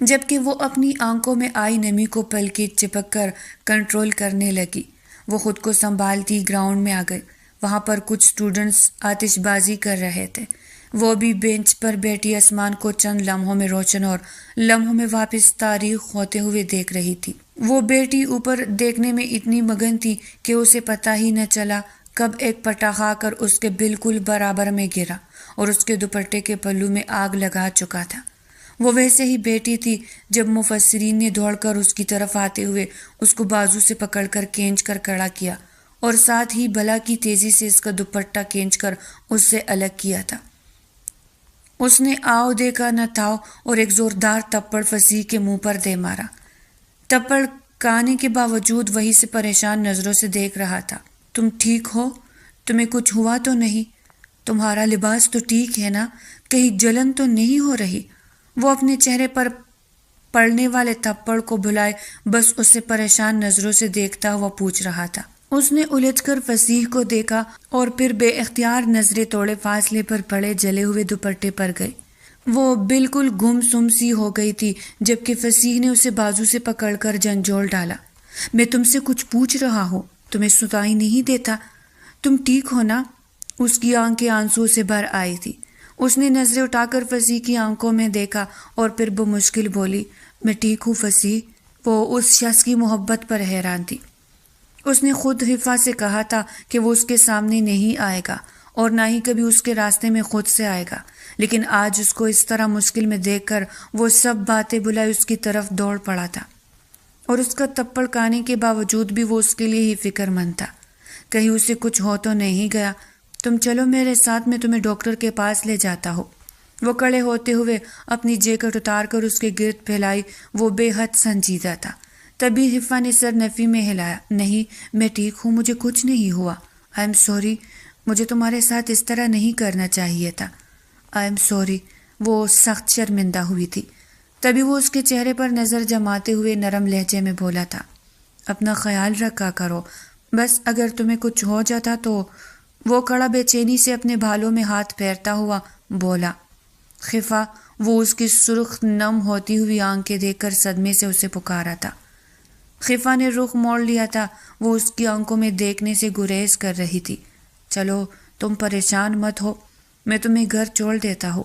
جبکہ وہ اپنی آنکھوں میں آئی نمی کو پلکیں چپک کر کنٹرول کرنے لگی۔ وہ خود کو سنبھالتی گراؤنڈ میں آ گئی۔ وہاں پر کچھ اسٹوڈنٹس آتش بازی کر رہے تھے۔ وہ بھی بینچ پر بیٹھی آسمان کو چند لمحوں میں روشن اور لمحوں میں واپس تاریخ ہوتے ہوئے دیکھ رہی تھی۔ وہ بیٹی اوپر دیکھنے میں اتنی مگن تھی کہ اسے پتہ ہی نہ چلا کب ایک پٹاخہ آ کر اس کے بالکل برابر میں گرا اور اس کے دوپٹے کے پلو میں آگ لگا چکا تھا۔ وہ ویسے ہی بیٹی تھی جب مفسرین نے دوڑ کر اس کی طرف آتے ہوئے اس کو بازو سے پکڑ کر کھینچ کر کھڑا کیا، اور ساتھ ہی بلا کی تیزی سے اس کا دوپٹہ کھینچ کر اس سے الگ کیا تھا۔ اس نے آؤ دیکھا نہ تھاؤ اور ایک زوردار تپڑ فصیح کے منہ پر دے مارا۔ تپڑ کھانے کے باوجود وہی سے پریشان نظروں سے دیکھ رہا تھا۔ تم ٹھیک ہو؟ تمہیں کچھ ہوا تو نہیں؟ تمہارا لباس تو ٹھیک ہے نا؟ کہیں جلن تو نہیں ہو رہی؟ وہ اپنے چہرے پر پڑنے والے تھپڑ کو بھلائے بس اس سے پریشان نظروں سے دیکھتا ہوا پوچھ رہا تھا۔ اس نے الجھ کر فصیح کو دیکھا اور پھر بے اختیار نظریں تھوڑے فاصلے پر پڑے جلے ہوئے دوپٹے پر گئی۔ وہ بالکل گم سم سی ہو گئی تھی، جبکہ فصیح نے اسے بازو سے پکڑ کر جھنجھوڑ ڈالا۔ میں تم سے کچھ پوچھ رہا ہوں، تمہیں سنائی نہیں دیتا؟ تم ٹھیک ہو نا؟ اس کی آنکھیں آنسو سے بھر آئی تھی۔ اس نے نظریں اٹھا کر فصیح کی آنکھوں میں دیکھا اور پھر بمشکل بولی، میں ٹھیک ہوں فصیح۔ وہ اس شخص کی محبت پر حیران تھی۔ اس نے خود حفا سے کہا تھا کہ وہ اس کے سامنے نہیں آئے گا اور نہ ہی کبھی اس کے راستے میں خود سے آئے گا، لیکن آج اس کو اس طرح مشکل میں دیکھ کر وہ سب باتیں بلائے اس کی طرف دوڑ پڑا تھا، اور اس کا تپڑ کھانے کے باوجود بھی وہ اس کے لیے ہی فکر مند تھا۔ کہیں اسے کچھ ہو تو نہیں گیا؟ تم چلو میرے ساتھ، میں تمہیں ڈاکٹر کے پاس لے جاتا ہوں۔ وہ کڑے ہوتے ہوئے اپنی جیکٹ اتار کر اس کے گرد پھیلائی. وہ بے حد سنجیدہ تھا. تبھی حفا نے سر نفی میں ہلایا. نہیں، میں ٹھیک ہوں، مجھے کچھ نہیں ہوا. آئی ایم سوری، مجھے تمہارے ساتھ اس طرح نہیں کرنا چاہیے تھا. I am sorry. وہ سخت شرمندہ ہوئی تھی. تبھی وہ اس کے چہرے پر نظر جماتے ہوئے نرم لہجے میں بولا تھا. اپنا خیال رکھا کرو، بس اگر تمہیں کچھ ہو جاتا تو. وہ کھڑا بے چینی سے اپنے بھالوں میں ہاتھ پھیرتا ہوا بولا. خفا، وہ اس کی سرخ نم ہوتی ہوئی آنکھیں دیکھ کر صدمے سے اسے پکارا تھا. خفا نے رخ موڑ لیا تھا. وہ اس کی آنکھوں میں دیکھنے سے گریز کر رہی تھی. چلو تم پریشان مت ہو، میں تمہیں گھر چھوڑ دیتا ہوں.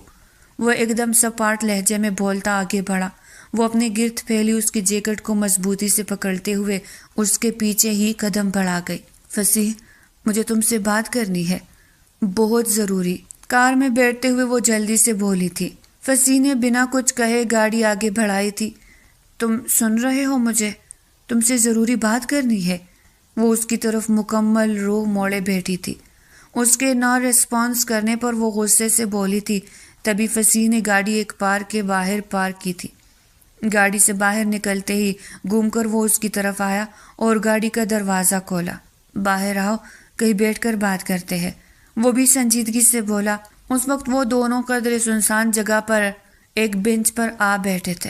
وہ ایک دم سپاٹ لہجے میں بولتا آگے بڑھا. وہ اپنے گرد پھیلی اس کی جیکٹ کو مضبوطی سے پکڑتے ہوئے اس کے پیچھے ہی قدم بڑھا گئی. فصیح، مجھے تم سے بات کرنی ہے، بہت ضروری. کار میں بیٹھتے ہوئے وہ جلدی سے بولی تھی. فصیح نے بنا کچھ کہے گاڑی آگے بڑھائی تھی. تم سن رہے ہو مجھے؟ تم سے ضروری بات کرنی ہے. وہ اس کی طرف مکمل روح موڑے بیٹھی تھی. اس کے نہ ریسپانس کرنے پر وہ غصے سے بولی تھی. تبھی فصیح نے گاڑی ایک پارک کے باہر پارک کی تھی. گاڑی سے باہر نکلتے ہی گھوم کر وہ اس کی طرف آیا اور گاڑی کا دروازہ کھولا. باہر آؤ، کہیں بیٹھ کر بات کرتے ہیں. وہ بھی سنجیدگی سے بولا. اس وقت وہ دونوں قدر سنسان جگہ پر ایک بینچ پر آ بیٹھے تھے.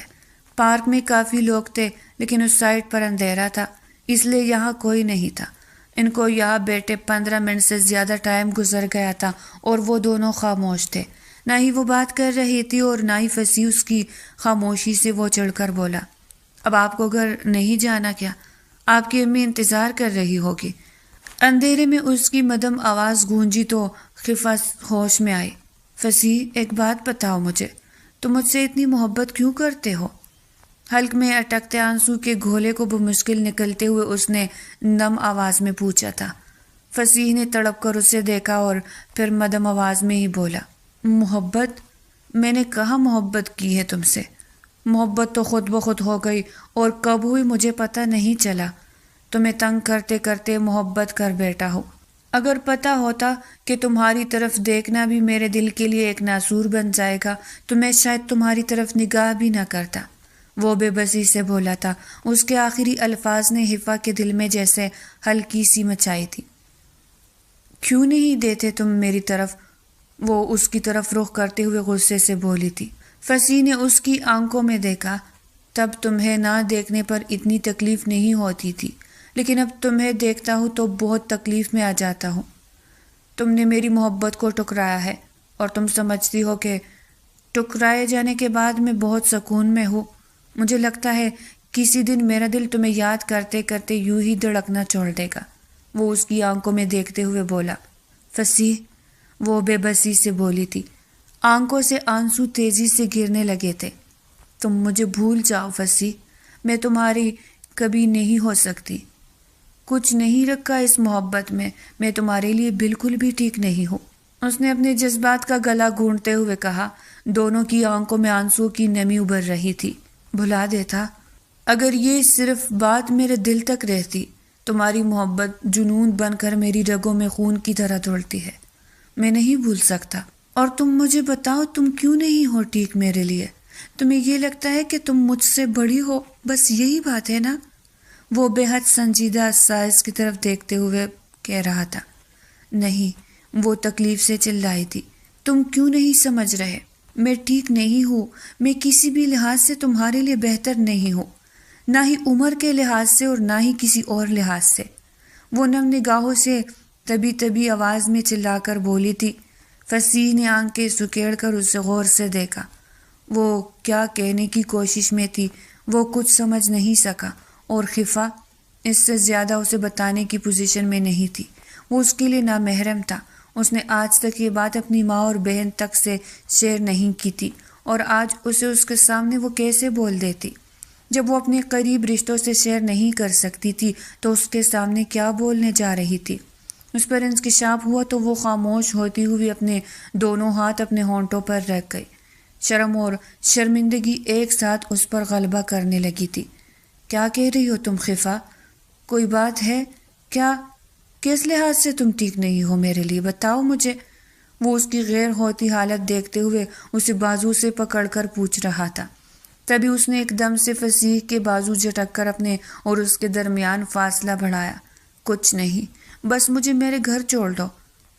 پارک میں کافی لوگ تھے لیکن اس سائڈ پر اندھیرا تھا، اس لیے یہاں کوئی نہیں تھا. ان کو یہاں بیٹھے 15 منٹ سے زیادہ ٹائم گزر گیا تھا اور وہ دونوں خاموش تھے. نہ ہی وہ بات کر رہی تھی اور نہ ہی فصیح. اس کی خاموشی سے وہ چڑھ کر بولا. اب آپ کو گھر نہیں جانا کیا؟ آپ کی امی انتظار کر رہی ہوگی. اندھیرے میں اس کی مدھم آواز گونجی تو خفا ہوش میں آئی. فصیح، ایک بات بتاؤ مجھے، تم مجھ سے اتنی محبت کیوں کرتے ہو؟ حلق میں اٹکتے آنسو کے گھولے کو بمشکل نکلتے ہوئے اس نے نم آواز میں پوچھا تھا. فصیح نے تڑپ کر اسے دیکھا اور پھر مدھم آواز میں ہی بولا. محبت؟ میں نے کہاں محبت کی ہے تم سے؟ محبت تو خود بخود ہو گئی اور کب ہوئی مجھے پتہ نہیں چلا. تمہیں تنگ کرتے کرتے محبت کر بیٹھا ہوں. اگر پتہ ہوتا کہ تمہاری طرف دیکھنا بھی میرے دل کے لیے ایک ناسور بن جائے گا تو میں شاید تمہاری طرف نگاہ بھی نہ کرتا. وہ بے بسی سے بولا تھا. اس کے آخری الفاظ نے حفا کے دل میں جیسے ہلکی سی مچائی تھی. کیوں نہیں دیتے تم میری طرف؟ وہ اس کی طرف رخ کرتے ہوئے غصے سے بولی تھی. فصیح نے اس کی آنکھوں میں دیکھا. تب تمہیں نہ دیکھنے پر اتنی تکلیف نہیں ہوتی تھی، لیکن اب تمہیں دیکھتا ہوں تو بہت تکلیف میں آ جاتا ہوں. تم نے میری محبت کو ٹکرایا ہے اور تم سمجھتی ہو کہ ٹکرائے جانے کے بعد میں بہت سکون میں ہوں. مجھے لگتا ہے کسی دن میرا دل تمہیں یاد کرتے کرتے یوں ہی دھڑکنا چھوڑ دے گا. وہ اس کی آنکھوں میں دیکھتے ہوئے بولا. فصیح، وہ بے بسی سے بولی تھی. آنکھوں سے آنسو تیزی سے گرنے لگے تھے. تم مجھے بھول جاؤ فصیح، میں تمہاری کبھی نہیں ہو سکتی. کچھ نہیں رکھا اس محبت میں تمہارے لیے بالکل بھی ٹھیک نہیں ہوں. اس نے اپنے جذبات کا گلا گھونٹتے ہوئے کہا. دونوں کی آنکھوں میں آنسو کی نمی ابھر رہی تھی. بھلا دیتا، اگر یہ صرف بات میرے دل تک رہتی. تمہاری محبت جنون بن کر میری رگوں میں خون کی طرح دوڑتی ہے. میں نہیں بھول سکتا. اور تم مجھے بتاؤ، تم کیوں نہیں ہو ٹھیک میرے لیے؟ تمہیں یہ لگتا ہے کہ تم مجھ سے بڑی ہو، بس یہی بات ہے نا؟ وہ بے حد سنجیدہ سائز کی طرف دیکھتے ہوئے کہہ رہا تھا. نہیں، وہ تکلیف سے چلائی تھی. تم کیوں نہیں سمجھ رہے؟ میں ٹھیک نہیں ہوں. میں کسی بھی لحاظ سے تمہارے لیے بہتر نہیں ہوں، نہ ہی عمر کے لحاظ سے اور نہ ہی کسی اور لحاظ سے. وہ نم نگاہوں سے تبھی آواز میں چلا کر بولی تھی. فصیح نے آنکھیں سکیڑ کر اسے غور سے دیکھا. وہ کیا کہنے کی کوشش میں تھی وہ کچھ سمجھ نہیں سکا، اور خفا اس سے زیادہ اسے بتانے کی پوزیشن میں نہیں تھی. وہ اس کے لیے نامحرم تھا. اس نے آج تک یہ بات اپنی ماں اور بہن تک سے شیئر نہیں کی تھی، اور آج اسے اس کے سامنے وہ کیسے بول دیتی؟ جب وہ اپنے قریب رشتوں سے شیئر نہیں کر سکتی تھی تو اس کے سامنے کیا بولنے جا رہی تھی؟ اس پر انکشاف ہوا تو وہ خاموش ہوتی ہوئی اپنے دونوں ہاتھ اپنے ہونٹوں پر رکھ گئی. شرم اور شرمندگی ایک ساتھ اس پر غلبہ کرنے لگی تھی. کیا کہہ رہی ہو تم خفا؟ کوئی بات ہے کیا؟ کس لحاظ سے تم ٹھیک نہیں ہو میرے لیے؟ بتاؤ مجھے. وہ اس کی غیر ہوتی حالت دیکھتے ہوئے اسے بازو سے پکڑ کر پوچھ رہا تھا۔ تبھی اس نے ایک دم سے فصیح کے بازو جھٹک کر اپنے اور اس کے درمیان فاصلہ بڑھایا۔ کچھ نہیں، بس مجھے میرے گھر چھوڑ دو،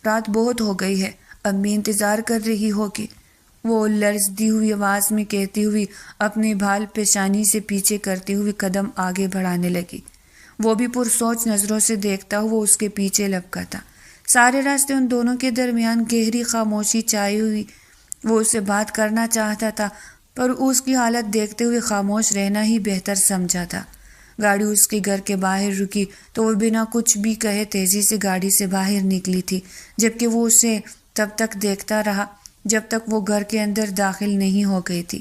رات بہت ہو گئی ہے، امی انتظار کر رہی ہوگی، وہ لرزتی ہوئی آواز میں کہتی ہوئی اپنے بھال پیشانی سے پیچھے کرتی ہوئی قدم آگے بڑھانے لگی۔ وہ بھی پرسوچ نظروں سے دیکھتا ہوا اس کے پیچھے لپکا تھا۔ سارے راستے ان دونوں کے درمیان گہری خاموشی چھائی ہوئی۔ وہ اس سے بات کرنا چاہتا تھا پر اس کی حالت دیکھتے ہوئے خاموش رہنا ہی بہتر سمجھا تھا۔ گاڑی اس کے گھر کے باہر رکی تو وہ بنا کچھ بھی کہے تیزی سے گاڑی سے باہر نکلی تھی، جبکہ وہ اسے تب تک دیکھتا رہا جب تک وہ گھر کے اندر داخل نہیں ہو گئی تھی۔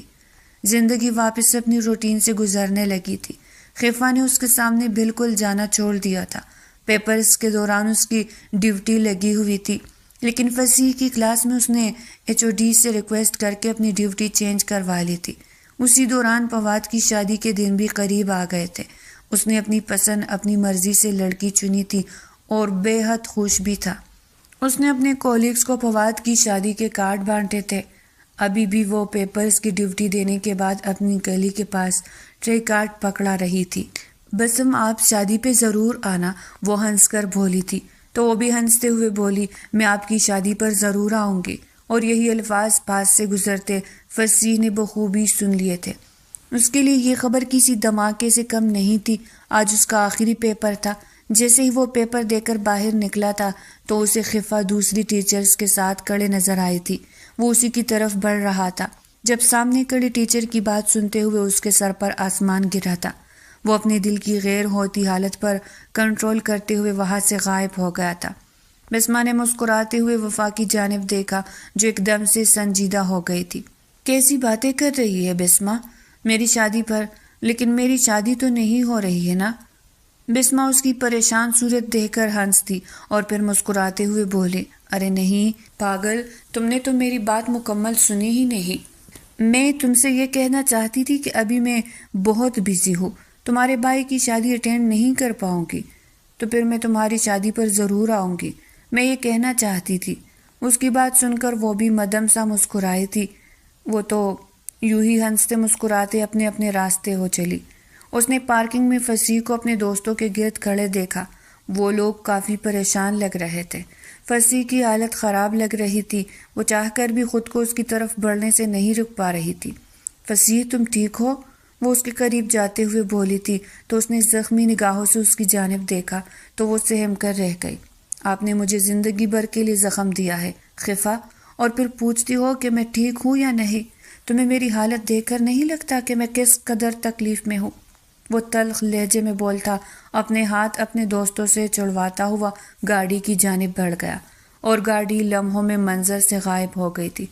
زندگی واپس اپنی روٹین سے گزرنے لگی تھی۔ خفا نے اس کے سامنے بالکل جانا چھوڑ دیا تھا۔ پیپرز کے دوران اس کی ڈیوٹی لگی ہوئی تھی، لیکن فصیح کی کلاس میں اس نے HOD سے ریکویسٹ کر کے اپنی ڈیوٹی چینج کروا لی تھی۔ اسی دوران فواد کی شادی کے دن بھی قریب آ گئے تھے۔ اس نے اپنی پسند اپنی مرضی سے لڑکی چنی تھی اور بے حد خوش بھی تھا۔ اس نے اپنے کولیگز کو فواد کی شادی کے کارڈ بانٹے تھے۔ ابھی بھی وہ پیپرز کی ڈیوٹی دینے کے بعد اپنی گلی کے پاس ٹرے کارڈ پکڑا رہی تھی۔ بسم آپ شادی پہ ضرور آنا، وہ ہنس کر بولی تھی، تو وہ بھی ہنستے ہوئے بولی، میں آپ کی شادی پر ضرور آؤں گی، اور یہی الفاظ پاس سے گزرتے فصیح نے بخوبی سن لیے تھے۔ اس کے لیے یہ خبر کسی دھماکے سے کم نہیں تھی۔ آج اس کا آخری پیپر تھا۔ جیسے ہی وہ پیپر دے کر باہر نکلا تھا تو اسے خفا دوسری ٹیچرز کے ساتھ کھڑے نظر آئی تھی۔ وہ اسی کی طرف بڑھ رہا تھا جب سامنے کھڑی ٹیچر کی بات سنتے ہوئے اس کے سر پر آسمان گرا تھا۔ وہ اپنے دل کی غیر ہوتی حالت پر کنٹرول کرتے ہوئے وہاں سے غائب ہو گیا تھا۔ بسمہ نے مسکراتے ہوئے وفا کی جانب دیکھا جو ایک دم سے سنجیدہ ہو گئی تھی۔ کیسی باتیں کر رہی ہے بسمہ؟ میری شادی پر؟ لیکن میری شادی تو نہیں ہو رہی ہے نا؟ بسمہ اس کی پریشان صورت دیکھ کر ہنس دی اور پھر مسکراتے ہوئے بولے، ارے نہیں پاگل، تم نے تو میری بات مکمل سنی ہی نہیں۔ میں تم سے یہ کہنا چاہتی تھی کہ ابھی میں بہت بزی ہوں، تمہارے بھائی کی شادی اٹینڈ نہیں کر پاؤں گی، تو پھر میں تمہاری شادی پر ضرور آؤں گی، میں یہ کہنا چاہتی تھی۔ اس کی بات سن کر وہ بھی مدھم سا مسکرائی تھی۔ وہ تو یوں ہی ہنستے مسکراتے اپنے اپنے راستے ہو چلی۔ اس نے پارکنگ میں فصیح کو اپنے دوستوں کے گرد کھڑے دیکھا۔ وہ لوگ کافی پریشان لگ رہے تھے۔ فصیح کی حالت خراب لگ رہی تھی۔ وہ چاہ کر بھی خود کو اس کی طرف بڑھنے سے نہیں رک پا رہی تھی۔ فصیح تم ٹھیک ہو؟ وہ اس کے قریب جاتے ہوئے بولی تھی تو اس نے زخمی نگاہوں سے اس کی جانب دیکھا تو وہ سہم کر رہ گئی۔ آپ نے مجھے زندگی بھر کے لیے زخم دیا ہے خفا، اور پھر پوچھتی ہو کہ میں ٹھیک ہوں یا نہیں؟ تمہیں میری حالت دیکھ کر نہیں لگتا کہ میں کس قدر تکلیف میں ہوں؟ وہ تلخ لہجے میں بولتا اپنے ہاتھ اپنے دوستوں سے چھڑواتا ہوا گاڑی کی جانب بڑھ گیا اور گاڑی لمحوں میں منظر سے غائب ہو گئی تھی۔